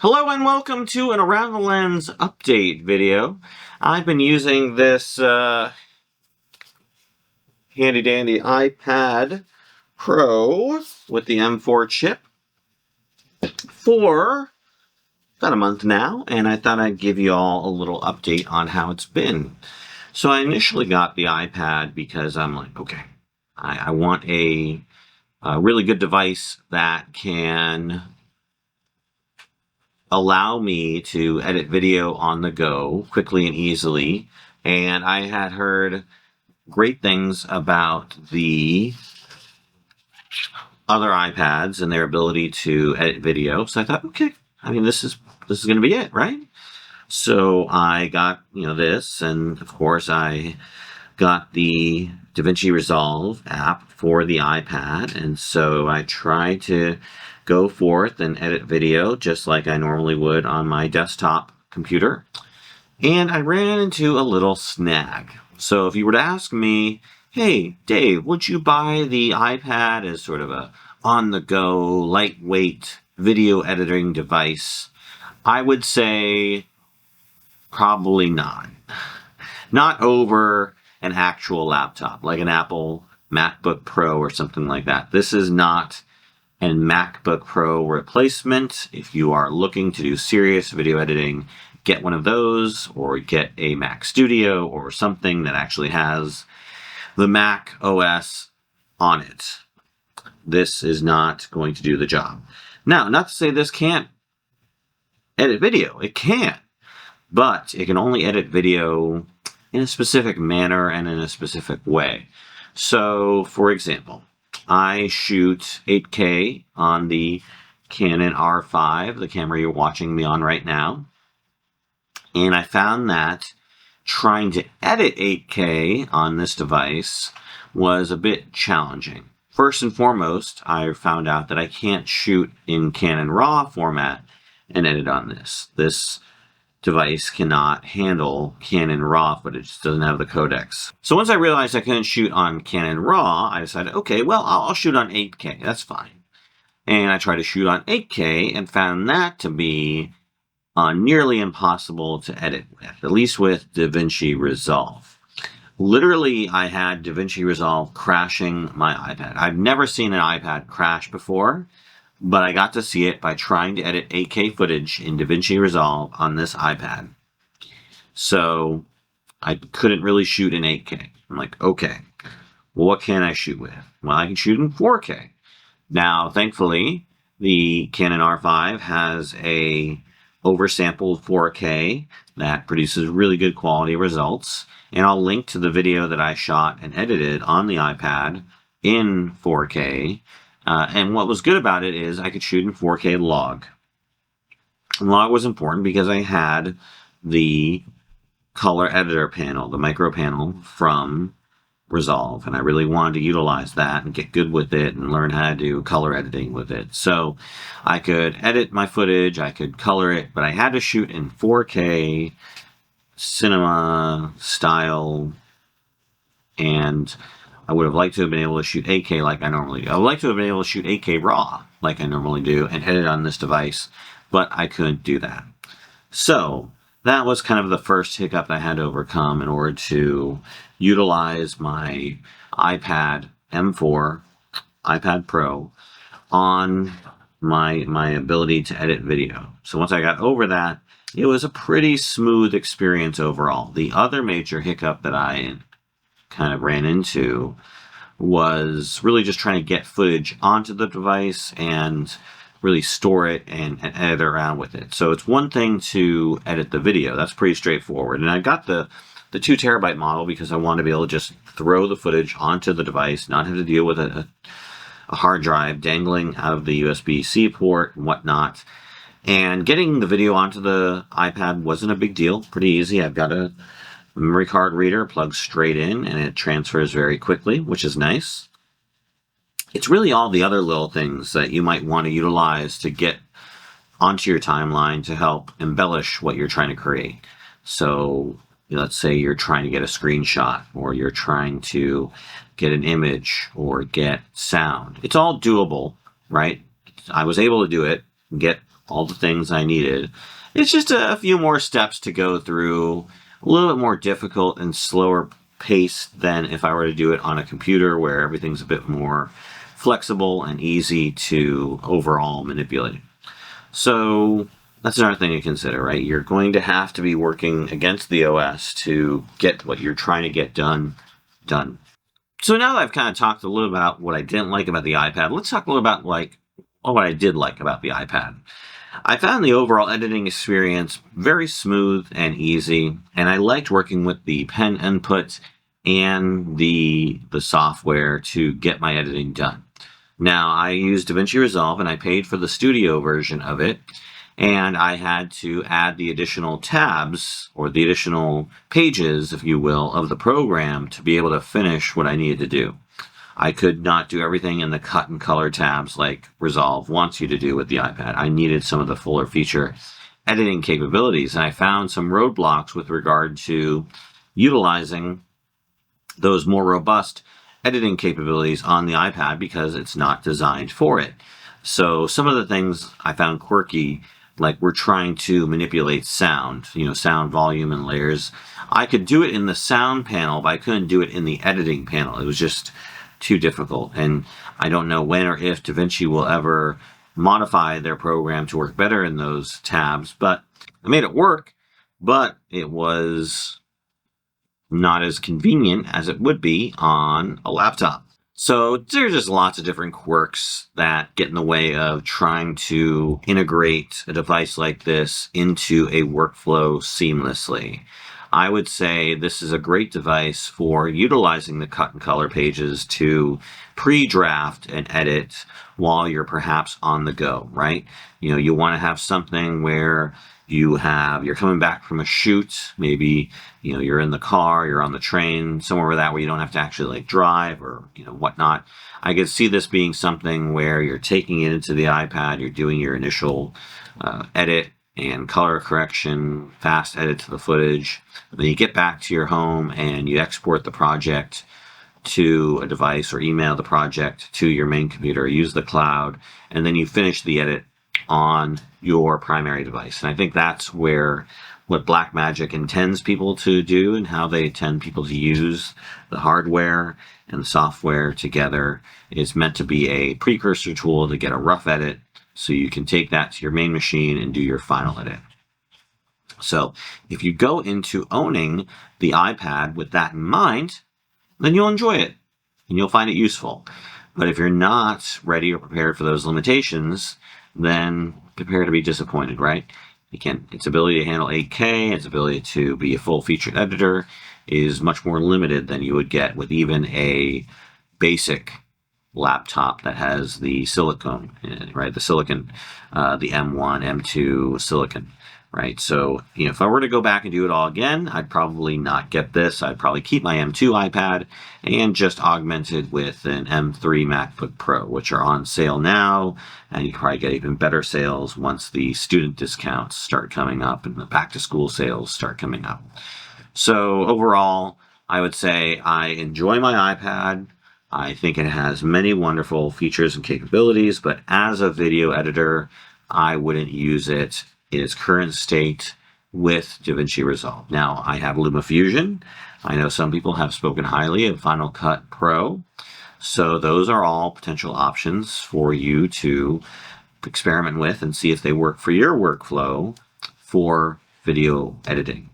Hello and welcome to an Around the Lens update video. I've been using this handy dandy iPad Pro with the M4 chip for about a month now, and I thought I'd give you all a little update on how it's been. So I initially got the iPad because I'm like, okay, I want a really good device that can allow me to edit video on the go quickly and easily. And I had heard great things about the other iPads and their ability to edit video. So I thought, okay, I mean, this is going to be it, right? So I got, this, and of course I got the DaVinci Resolve app for the iPad, and so I tried to go forth and edit video just like I normally would on my desktop computer. And I ran into a little snag. So if you were to ask me, hey, Dave, would you buy the iPad as sort of a on-the-go, lightweight video editing device? I would say probably not. Not over an actual laptop, like an Apple MacBook Pro or something like that. This is not a MacBook Pro replacement. If you are looking to do serious video editing, get one of those, or get a Mac Studio or something that actually has the Mac OS on it. This is not going to do the job. Now, not to say this can't edit video. It can, but it can only edit video in a specific manner and in a specific way. So, for example, I shoot 8K on the Canon R5, the camera you're watching me on right now. And I found that trying to edit 8K on this device was a bit challenging. First and foremost, I found out that I can't shoot in Canon RAW format and edit on this. This device cannot handle Canon RAW footage. It doesn't have the codecs. So once I realized I couldn't shoot on Canon RAW, I decided, okay, well, I'll shoot on 8K. That's fine. And I tried to shoot on 8K and found that to be nearly impossible to edit with, at least with DaVinci Resolve. Literally, I had DaVinci Resolve crashing my iPad. I've never seen an iPad crash before, but I got to see it by trying to edit 8K footage in DaVinci Resolve on this iPad. So I couldn't really shoot in 8K. I'm like, okay, well, what can I shoot with? Well, I can shoot in 4K. Now, thankfully, the Canon R5 has a oversampled 4K that produces really good quality results. And I'll link to the video that I shot and edited on the iPad in 4K. And what was good about it is I could shoot in 4K log. And log was important because I had the color editor panel, the micro panel from Resolve, and I really wanted to utilize that and get good with it and learn how to do color editing with it. So I could edit my footage, I could color it, but I had to shoot in 4K cinema style, and I would have liked to have been able to shoot 8K like I normally do. I would like to have been able to shoot 8K RAW like I normally do and edit on this device, but I couldn't do that. So that was kind of the first hiccup I had to overcome in order to utilize my iPad M4, iPad Pro, on my ability to edit video. So once I got over that, it was a pretty smooth experience overall. The other major hiccup that I kind of ran into was really just trying to get footage onto the device and really store it and edit around with it. So it's one thing to edit the video. That's pretty straightforward. And I got the 2 terabyte model because I wanted to be able to just throw the footage onto the device, not have to deal with a hard drive dangling out of the USB-C port and whatnot. And getting the video onto the iPad wasn't a big deal. Pretty easy. I've got a memory card reader plugged straight in, and it transfers very quickly, which is nice. It's really all the other little things that you might want to utilize to get onto your timeline to help embellish what you're trying to create. So let's say you're trying to get a screenshot, or you're trying to get an image or get sound. It's all doable, right? I was able to do it, get all the things I needed. It's just a few more steps to go through, a little bit more difficult and slower paced than if I were to do it on a computer where everything's a bit more flexible and easy to overall manipulate. So that's another thing to consider, right? You're going to have to be working against the OS to get what you're trying to get done. So now that I've kind of talked a little about what I didn't like about the iPad, let's talk a little about what I did like about the iPad. I found the overall editing experience very smooth and easy, and I liked working with the pen input and the software to get my editing done. Now, I used DaVinci Resolve, and I paid for the studio version of it, and I had to add the additional tabs, or the additional pages, if you will, of the program to be able to finish what I needed to do. I could not do everything in the cut and color tabs like Resolve wants you to do with the iPad. I needed some of the fuller feature editing capabilities, and I found some roadblocks with regard to utilizing those more robust editing capabilities on the iPad because it's not designed for it. So some of the things I found quirky, like we're trying to manipulate sound, sound volume and layers. I could do it in the sound panel, but I couldn't do it in the editing panel. It was just too difficult. And I don't know when or if DaVinci will ever modify their program to work better in those tabs, but I made it work, but it was not as convenient as it would be on a laptop. So there's just lots of different quirks that get in the way of trying to integrate a device like this into a workflow seamlessly. I would say this is a great device for utilizing the cut and color pages to pre-draft and edit while you're perhaps on the go, right? You want to have something where you're coming back from a shoot, maybe, you're in the car, you're on the train, somewhere where you don't have to actually drive or, whatnot. I could see this being something where you're taking it into the iPad, you're doing your initial edit and color correction, fast edit to the footage. Then you get back to your home and you export the project to a device or email the project to your main computer, use the cloud, and then you finish the edit on your primary device. And I think that's what Blackmagic intends people to do and how they intend people to use the hardware and the software together is meant to be a precursor tool to get a rough edit so you can take that to your main machine and do your final edit. So if you go into owning the iPad with that in mind, then you'll enjoy it and you'll find it useful. But if you're not ready or prepared for those limitations, then prepare to be disappointed, right? Again, its ability to handle 8K, its ability to be a full-featured editor is much more limited than you would get with even a basic laptop that has the silicone, right? The silicon, the M1, M2 silicon, right? So, if I were to go back and do it all again, I'd probably not get this. I'd probably keep my M2 iPad and just augment it with an M3 MacBook Pro, which are on sale now, and you can probably get even better sales once the student discounts start coming up and the back-to-school sales start coming up. So overall, I would say I enjoy my iPad. I think it has many wonderful features and capabilities, but as a video editor, I wouldn't use it in its current state with DaVinci Resolve. Now, I have LumaFusion. I know some people have spoken highly of Final Cut Pro. So those are all potential options for you to experiment with and see if they work for your workflow for video editing.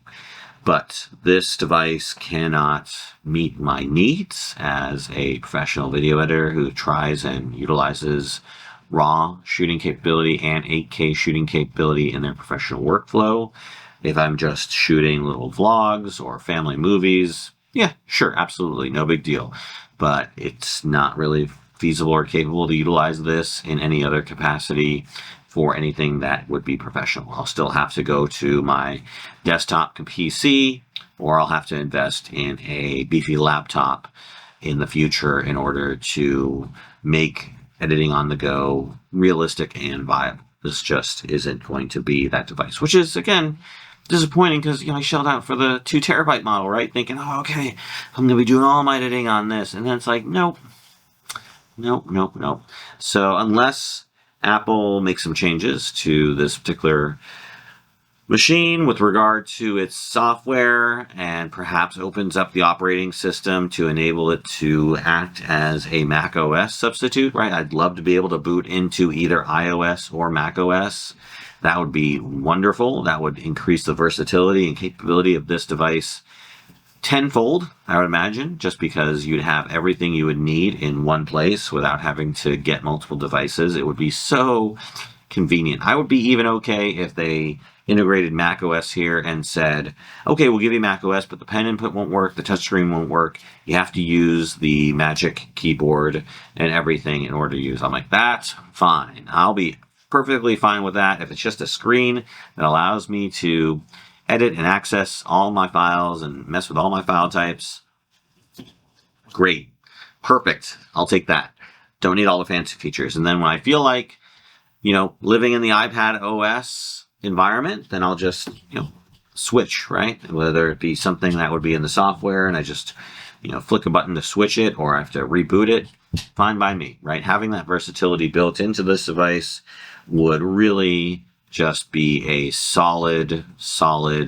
But this device cannot meet my needs as a professional video editor who tries and utilizes RAW shooting capability and 8K shooting capability in their professional workflow. If I'm just shooting little vlogs or family movies, yeah, sure, absolutely, no big deal. But it's not really feasible or capable to utilize this in any other capacity for anything that would be professional. I'll still have to go to my desktop PC, or I'll have to invest in a beefy laptop in the future in order to make editing on the go realistic and viable. This just isn't going to be that device, which is, again, disappointing because I shelled out for the 2 terabyte model, right? Thinking, oh, okay, I'm going to be doing all my editing on this. And then it's like, nope. So unless Apple makes some changes to this particular machine with regard to its software and perhaps opens up the operating system to enable it to act as a Mac OS substitute, right? I'd love to be able to boot into either iOS or Mac OS. That would be wonderful. That would increase the versatility and capability of this device tenfold, I would imagine, just because you'd have everything you would need in one place without having to get multiple devices. It would be so convenient. I would be even okay if they integrated Mac OS here and said, okay, we'll give you Mac OS, but the pen input won't work, the touchscreen won't work. You have to use the Magic Keyboard and everything in order to use. I'm like, that's fine. I'll be perfectly fine with that. If it's just a screen that allows me to edit and access all my files and mess with all my file types, great. Perfect. I'll take that. Don't need all the fancy features. And then when I feel like, living in the iPad OS environment, then I'll just, switch, right? Whether it be something that would be in the software and I just, flick a button to switch it, or I have to reboot it, fine by me, right? Having that versatility built into this device would really just be a solid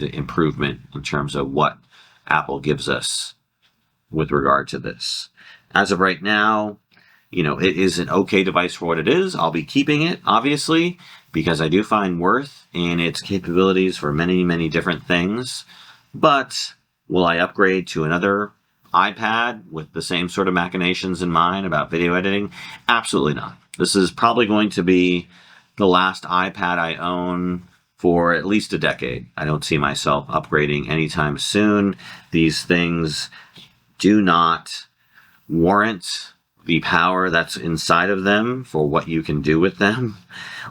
improvement in terms of what Apple gives us with regard to this. As of right now, it is an okay device for what it is. I'll be keeping it, obviously, because I do find worth in its capabilities for many, many different things. But will I upgrade to another iPad with the same sort of machinations in mind about video editing? Absolutely not. This is probably going to be the last iPad I own for at least a decade. I don't see myself upgrading anytime soon. These things do not warrant the power that's inside of them for what you can do with them,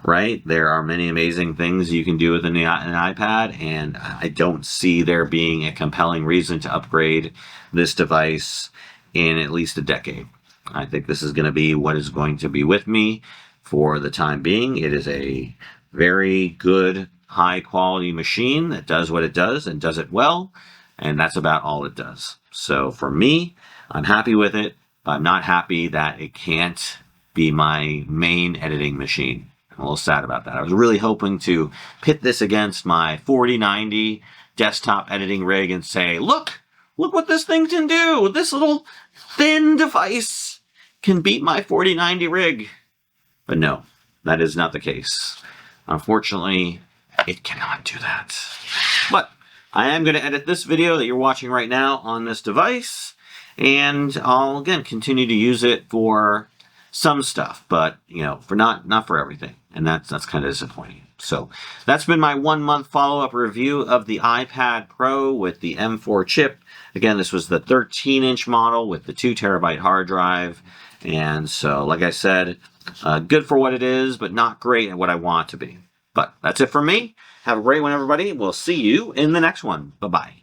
right? There are many amazing things you can do with an iPad, and I don't see there being a compelling reason to upgrade this device in at least a decade. I think this is going to be what is going to be with me for the time being. It is a very good, high-quality machine that does what it does and does it well, and that's about all it does. So for me, I'm happy with it. I'm not happy that it can't be my main editing machine. I'm a little sad about that. I was really hoping to pit this against my 4090 desktop editing rig and say, look what this thing can do. This little thin device can beat my 4090 rig. But no, that is not the case. Unfortunately, it cannot do that. But I am going to edit this video that you're watching right now on this device. And I'll, again, continue to use it for some stuff, but, for not for everything. And that's kind of disappointing. So that's been my 1 month follow-up review of the iPad Pro with the M4 chip. Again, this was the 13-inch model with the 2 terabyte hard drive. And so, like I said, good for what it is, but not great at what I want it to be. But that's it for me. Have a great one, everybody. We'll see you in the next one. Bye-bye.